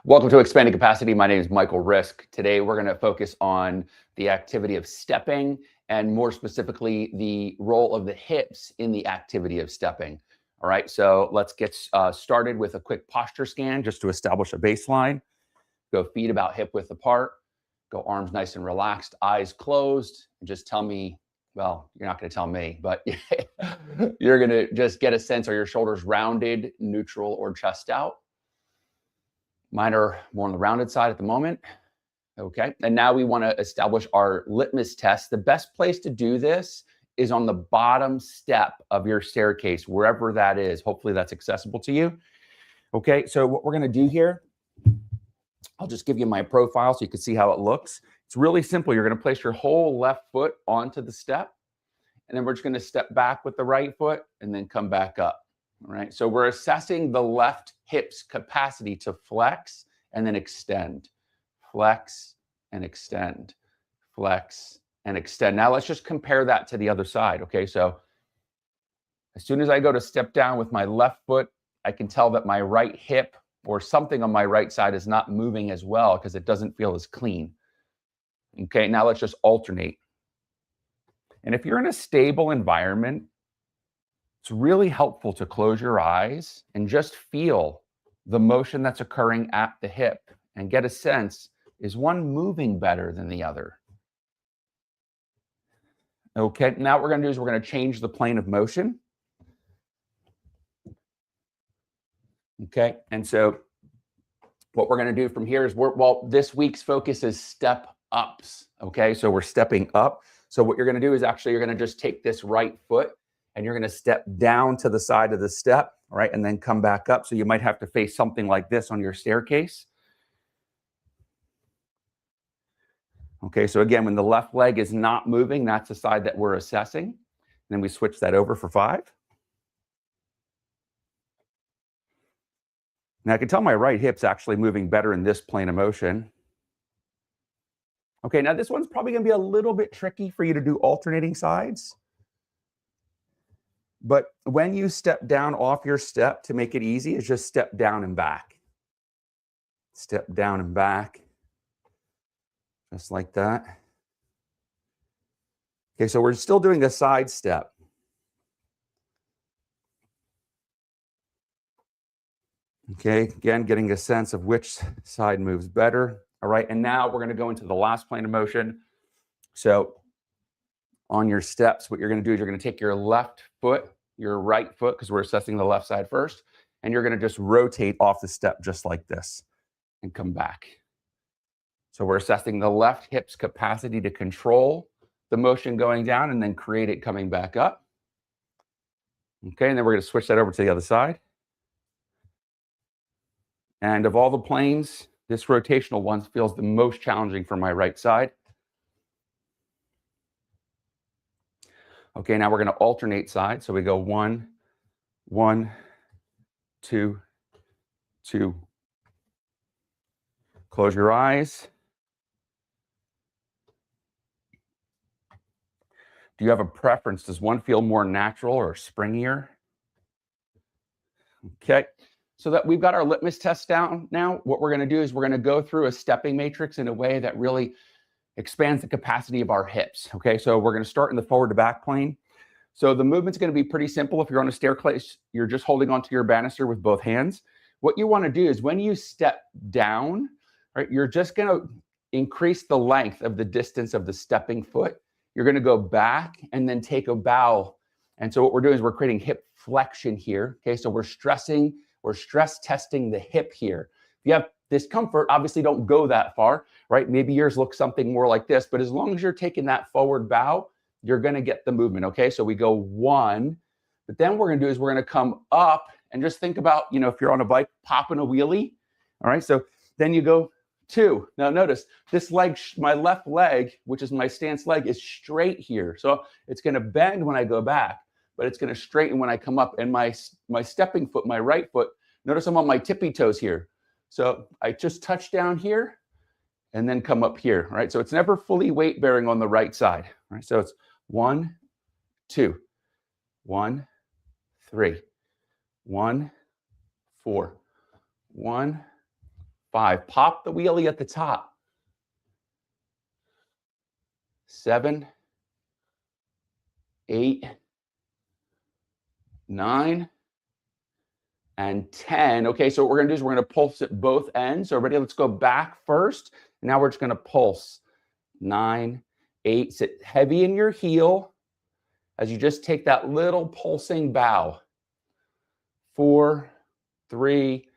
Welcome to Expanding Capacity. My name is Michael Risk. Today, we're going to focus on the activity of stepping and more specifically, the role of the hips in the activity of stepping. All right, so let's get started with a quick posture scan just to establish a baseline. Go feet about hip width apart. Go arms nice and relaxed, eyes closed, and just tell me, well, you're not going to tell me, but you're going to just get a sense, are your shoulders rounded, neutral, or chest out? Mine are more on the rounded side at the moment. Okay, and now we want to establish our litmus test. The best place to do this is on the bottom step of your staircase, wherever that is. Hopefully that's accessible to you. Okay, so what we're going to do here, I'll just give you my profile so you can see how it looks. It's really simple. You're going to place your whole left foot onto the step, and then we're just going to step back with the right foot and then come back up. All right, so we're assessing the left hip's capacity to flex and then extend. Flex and extend. Flex and extend. Now let's just compare that to the other side. Okay, so as soon as I go to step down with my left foot, I can tell that my right hip or something on my right side is not moving as well because it doesn't feel as clean. Okay, now let's just alternate. And if you're in a stable environment, it's really helpful to close your eyes and just feel the motion that's occurring at the hip and get a sense, is one moving better than the other? Okay, now what we're going to do is we're going to change the plane of motion. Okay, and so what we're going to do from here is, this week's focus is step ups. Okay, so we're stepping up. So what you're going to do is actually you're going to just take this right foot and you're going to step down to the side of the step, all right, and then come back up. So you might have to face something like this on your staircase. Okay, so again, when the left leg is not moving, that's the side that we're assessing. And then we switch that over for 5. Now I can tell my right hip's actually moving better in this plane of motion. Okay, now this one's probably going to be a little bit tricky for you to do alternating sides. But when you step down off your step, to make it easy, is just step down and back. Step down and back. Just like that. Okay, so we're still doing a side step. Okay, again, getting a sense of which side moves better. All right, and now we're going to go into the last plane of motion. So on your steps, what you're going to do is you're going to take your left foot, your right foot, because we're assessing the left side first, and you're going to just rotate off the step just like this and come back. So we're assessing the left hip's capacity to control the motion going down and then create it coming back up. Okay, and then we're going to switch that over to the other side. And of all the planes, this rotational one feels the most challenging for my right side. Okay, now we're going to alternate sides. So we go 1, 1, 2, 2. Close your eyes. Do you have a preference? Does one feel more natural or springier? Okay, so that we've got our litmus test down now, what we're going to do is we're going to go through a stepping matrix in a way that really expands the capacity of our hips. Okay, so we're going to start in the forward to back plane. So the movement's going to be pretty simple. If you're on a staircase, you're just holding onto your banister with both hands. What you want to do is when you step down, right, you're just going to increase the length of the distance of the stepping foot. You're going to go back and then take a bow. And so what we're doing is we're creating hip flexion here. Okay, so we're stress testing the hip here. If you have discomfort, obviously don't go that far, right? Maybe yours looks something more like this, but as long as you're taking that forward bow, you're going to get the movement. Okay, so we go 1, but then what we're going to do is we're going to come up and just think about, if you're on a bike, popping a wheelie. All right, so then you go 2. Now notice this leg, my left leg, which is my stance leg, is straight here. So it's going to bend when I go back, but it's going to straighten when I come up. And my stepping foot, my right foot, notice I'm on my tippy toes here. So I just touch down here and then come up here. All right, so it's never fully weight bearing on the right side. All right, so it's 1, 2, 1, 3, 1, 4, 1, 5. Pop the wheelie at the top. 7, 8, 9, and 10. Okay, so what we're going to do is we're going to pulse at both ends. So ready, let's go back first. Now we're just going to pulse. 9, 8. Sit heavy in your heel as you just take that little pulsing bow. 4, 3,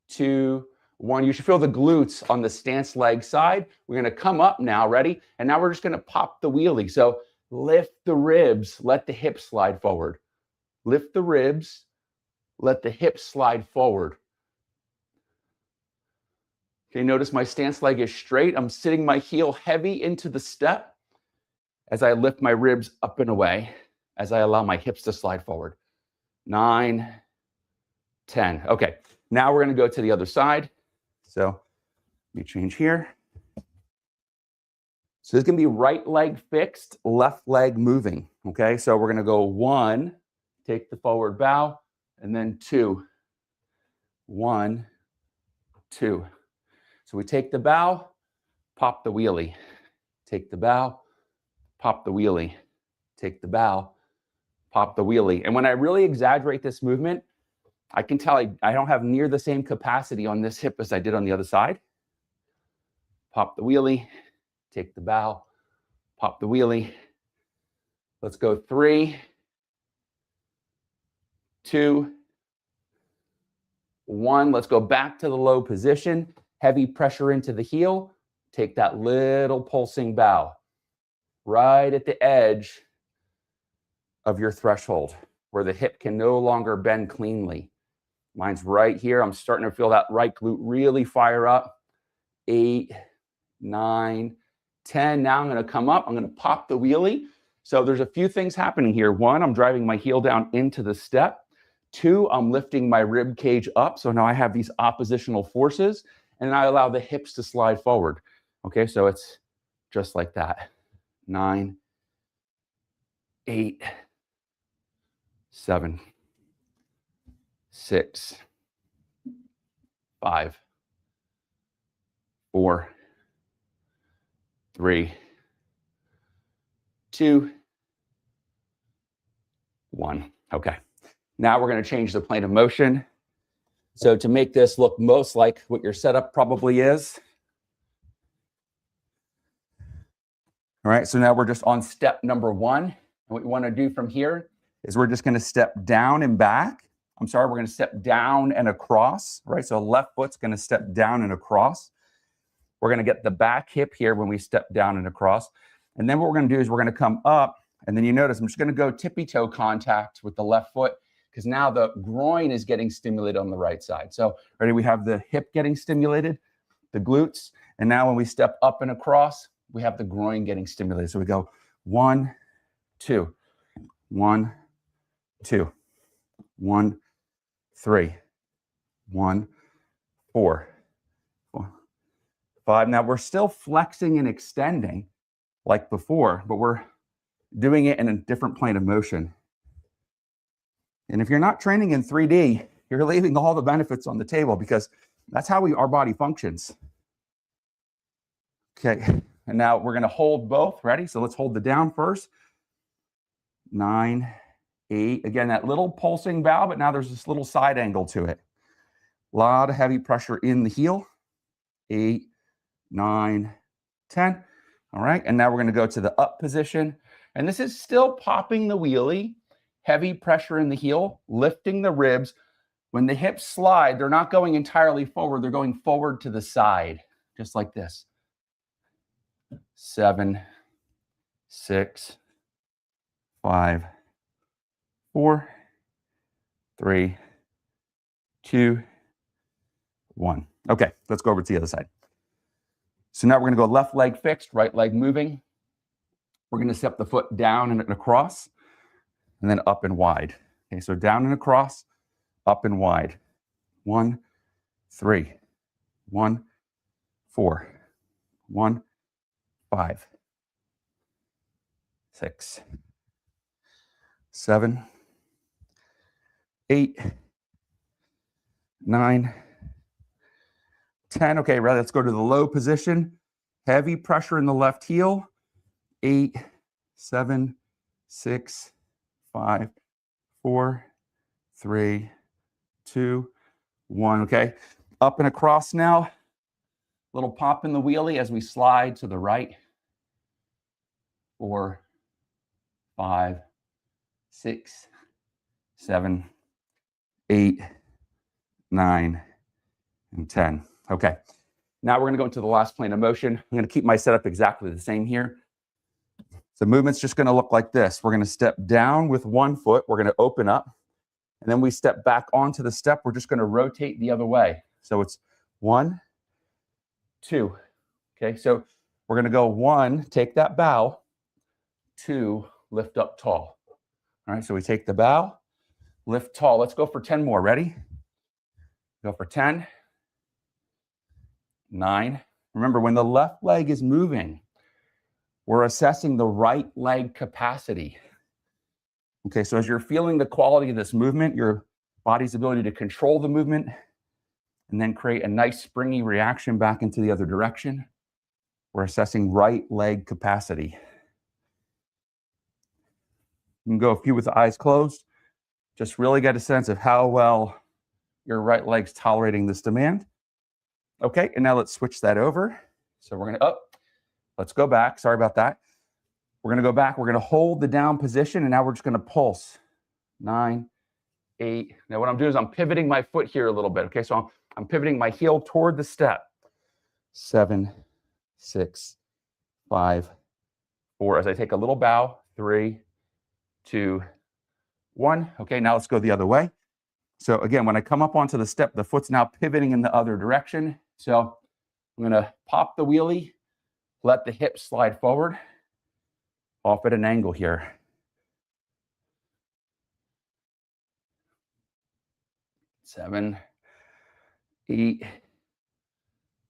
2, 1. You should feel the glutes on the stance leg side. We're going to come up now, ready? And now we're just going to pop the wheelie. So lift the ribs, let the hips slide forward. Lift the ribs, let the hips slide forward. Okay, notice my stance leg is straight. I'm sitting my heel heavy into the step as I lift my ribs up and away, as I allow my hips to slide forward. 9, 10. Okay, now we're going to go to the other side. So let me change here. So this is going to be right leg fixed, left leg moving. Okay, so we're going to go 1, take the forward bow, and then 2. 1, 2. So we take the bow, pop the wheelie. Take the bow, pop the wheelie. Take the bow, pop the wheelie. And when I really exaggerate this movement, I can tell I don't have near the same capacity on this hip as I did on the other side. Pop the wheelie, take the bow, pop the wheelie. Let's go 3, 2, 1. Let's go back to the low position. Heavy pressure into the heel. Take that little pulsing bow right at the edge of your threshold where the hip can no longer bend cleanly. Mine's right here. I'm starting to feel that right glute really fire up. 8, 9, 10. Now I'm going to come up. I'm going to pop the wheelie. So there's a few things happening here. 1, I'm driving my heel down into the step. 2, I'm lifting my rib cage up. So now I have these oppositional forces, and I allow the hips to slide forward. Okay, so it's just like that. 9, 8, 7, 6, 5, 4, 3, 2, 1. Okay. Now we're going to change the plane of motion. So to make this look most like what your setup probably is. All right, so now we're just on step number 1. And what we want to do from here is we're just going to step down and back. I'm sorry, we're going to step down and across, right? So left foot's going to step down and across. We're going to get the back hip here when we step down and across. And then what we're going to do is we're going to come up, and then you notice I'm just going to go tippy-toe contact with the left foot because now the groin is getting stimulated on the right side. So ready, we have the hip getting stimulated, the glutes, and now when we step up and across, we have the groin getting stimulated. So we go 1, 2, 1, 2, 1, 3, 1, 4, 5. Now we're still flexing and extending like before, but we're doing it in a different plane of motion. And if you're not training in 3D, you're leaving all the benefits on the table because that's how our body functions. Okay, and now we're going to hold both. Ready? So let's hold the down first. 9, 8. Again, that little pulsing bow, but now there's this little side angle to it. A lot of heavy pressure in the heel. 8, 9, 10. All right, and now we're going to go to the up position. And this is still popping the wheelie, heavy pressure in the heel, lifting the ribs. When the hips slide, they're not going entirely forward. They're going forward to the side, just like this. 7, 6, 5, 4, 3, 2, 1. Okay, let's go over to the other side. So now we're going to go left leg fixed, right leg moving. We're going to step the foot down and across, and then up and wide. Okay, so down and across, up and wide. 1, 3, 1, 4, 1, 5, 6, 7, 8, 9, 10. Okay, right, let's go to the low position. Heavy pressure in the left heel. 8, 7, 6, 5, 4, 3, 2, 1. Okay, up and across now. Little pop in the wheelie as we slide to the right. 4, 5, 6, 7, 8, 9, and 10. Okay, now we're going to go into the last plane of motion. I'm going to keep my setup exactly the same here. The movement's just going to look like this. We're going to step down with one foot. We're going to open up. And then we step back onto the step. We're just going to rotate the other way. So it's 1, 2. Okay, so we're going to go 1, take that bow. 2, lift up tall. All right, so we take the bow, lift tall. Let's go for 10 more. Ready? Go for 10. 9. Remember, when the left leg is moving, we're assessing the right leg capacity. Okay, so as you're feeling the quality of this movement, your body's ability to control the movement, and then create a nice springy reaction back into the other direction, we're assessing right leg capacity. You can go a few with the eyes closed. Just really get a sense of how well your right leg's tolerating this demand. Okay, and now let's switch that over. So we're gonna, let's go back. Sorry about that. We're gonna go back. We're gonna hold the down position, and now we're just gonna pulse. 9, 8. Now what I'm doing is I'm pivoting my foot here a little bit. Okay, so I'm pivoting my heel toward the step. 7, 6, 5, 4. As I take a little bow. 3, 2, 1. Okay, now let's go the other way. So again, when I come up onto the step, the foot's now pivoting in the other direction. So I'm gonna pop the wheelie, let the hips slide forward, off at an angle here. 7, 8,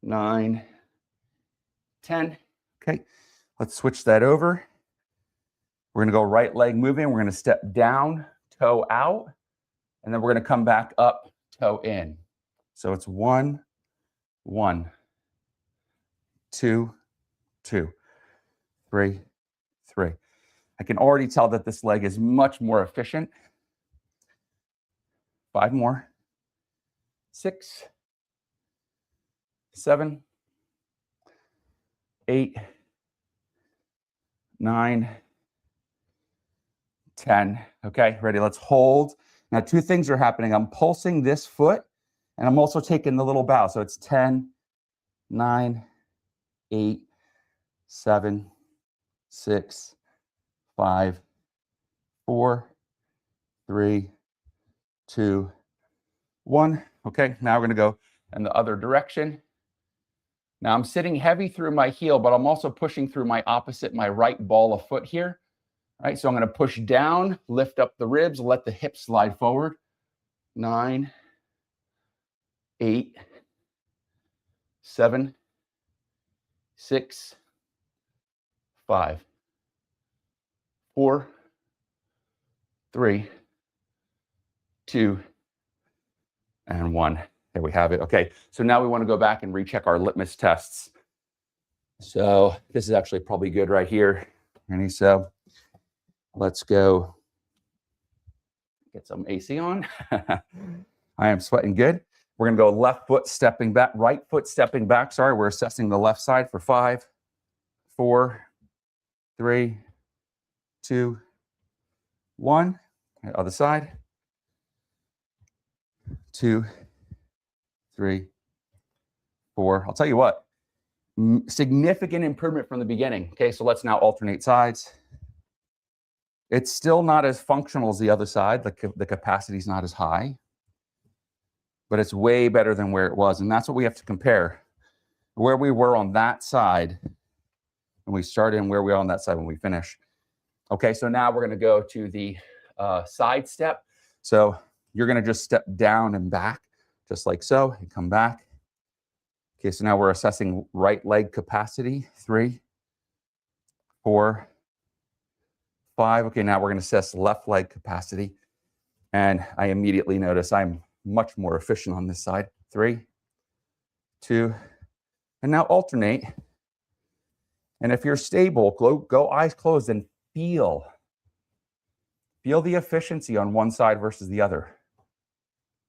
9, 10. Okay, let's switch that over. We're gonna go right leg moving. We're gonna step down, toe out, and then we're gonna come back up, toe in. So it's 1, 1, 2, 2, 3, 3. I can already tell that this leg is much more efficient. 5 more. 6, 7, 8, 9, 10. Okay, ready? Let's hold. Now, 2 things are happening. I'm pulsing this foot, and I'm also taking the little bow. So it's 10, 9, 8, 7, 6, 5, 4, 3, 2, 1. Okay, now we're going to go in the other direction. Now I'm sitting heavy through my heel, but I'm also pushing through my opposite, my right ball of foot here. All right, so I'm going to push down, lift up the ribs, let the hips slide forward. 9, 8, 7, 6, 5, 4, 3, 2, and 1. There we have it. Okay, so now we want to go back and recheck our litmus tests. So this is actually probably good right here. Ready? So let's go get some AC on. I am sweating good. We're going to go left foot stepping back, right foot stepping back. Sorry, we're assessing the left side for 5, 4, 3, 2, 1. Other side. 2, 3, 4. I'll tell you what, significant improvement from the beginning. Okay, so let's now alternate sides. It's still not as functional as the other side. The capacity is not as high, but it's way better than where it was. And that's what we have to compare. Where we were on that side when we started and where we are on that side when we finish. Okay, so now we're going to go to the side step. So you're going to just step down and back, just like so, and come back. Okay, so now we're assessing right leg capacity. 3, 4, 5. Okay, now we're going to assess left leg capacity. And I immediately notice I'm much more efficient on this side. 3, 2, and now alternate. And if you're stable, go eyes closed and feel the efficiency on one side versus the other.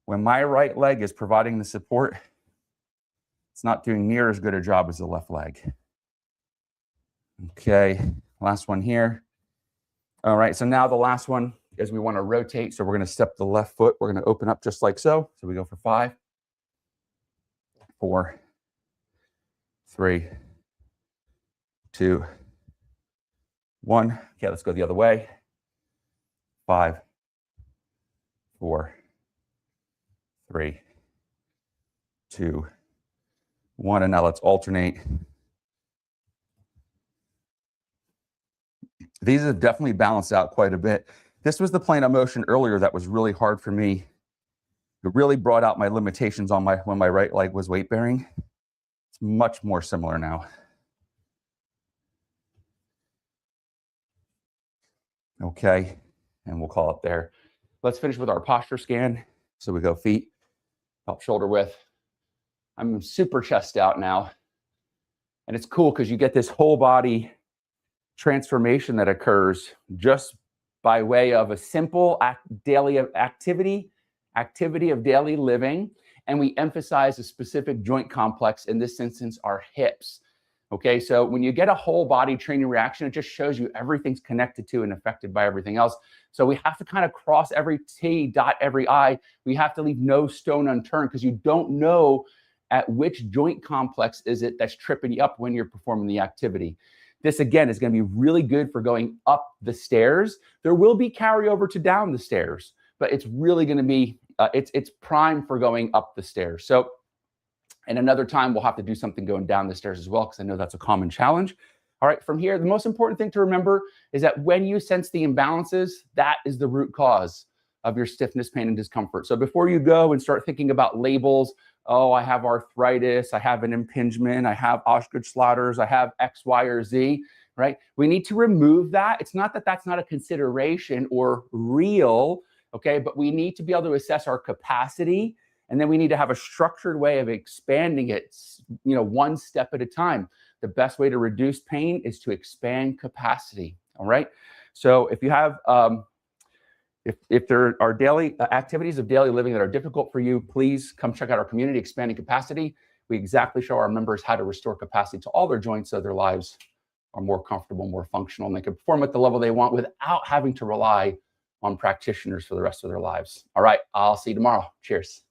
When my right leg is providing the support, it's not doing near as good a job as the left leg. Okay, last one here. All right, so now the last one is we want to rotate. So we're going to step the left foot. We're going to open up just like so. So we go for 5, 4, 3, 2, 1. Okay, let's go the other way. 5, 4, 3, 2, 1. And now let's alternate. These have definitely balanced out quite a bit. This was the plane of motion earlier that was really hard for me. It really brought out my limitations on when my right leg was weight bearing. It's much more similar now. Okay, and we'll call it there. Let's finish with our posture scan. So we go feet, up shoulder width. I'm super chest out now. And it's cool because you get this whole body transformation that occurs just by way of a simple daily activity of daily living. And we emphasize a specific joint complex, in this instance, our hips. Okay, so when you get a whole body training reaction, it just shows you everything's connected to and affected by everything else. So we have to kind of cross every T, dot every I. We have to leave no stone unturned because you don't know at which joint complex is it that's tripping you up when you're performing the activity. This, again, is going to be really good for going up the stairs. There will be carryover to down the stairs, but it's really going to be, it's prime for going up the stairs. So, and another time we'll have to do something going down the stairs as well, because I know that's a common challenge. All right, from here, the most important thing to remember is that when you sense the imbalances, that is the root cause of your stiffness, pain, and discomfort. So before you go and start thinking about labels, oh, I have arthritis, I have an impingement, I have Osgood-Schlatter's, I have X, Y, or Z, right? We need to remove that. It's not that that's not a consideration or real, okay? But we need to be able to assess our capacity, and then we need to have a structured way of expanding it, one step at a time. The best way to reduce pain is to expand capacity, all right? So if you have, if there are daily activities of daily living that are difficult for you, please come check out our community, Expanding Capacity. We exactly show our members how to restore capacity to all their joints so their lives are more comfortable, more functional, and they can perform at the level they want without having to rely on practitioners for the rest of their lives. All right, I'll see you tomorrow. Cheers.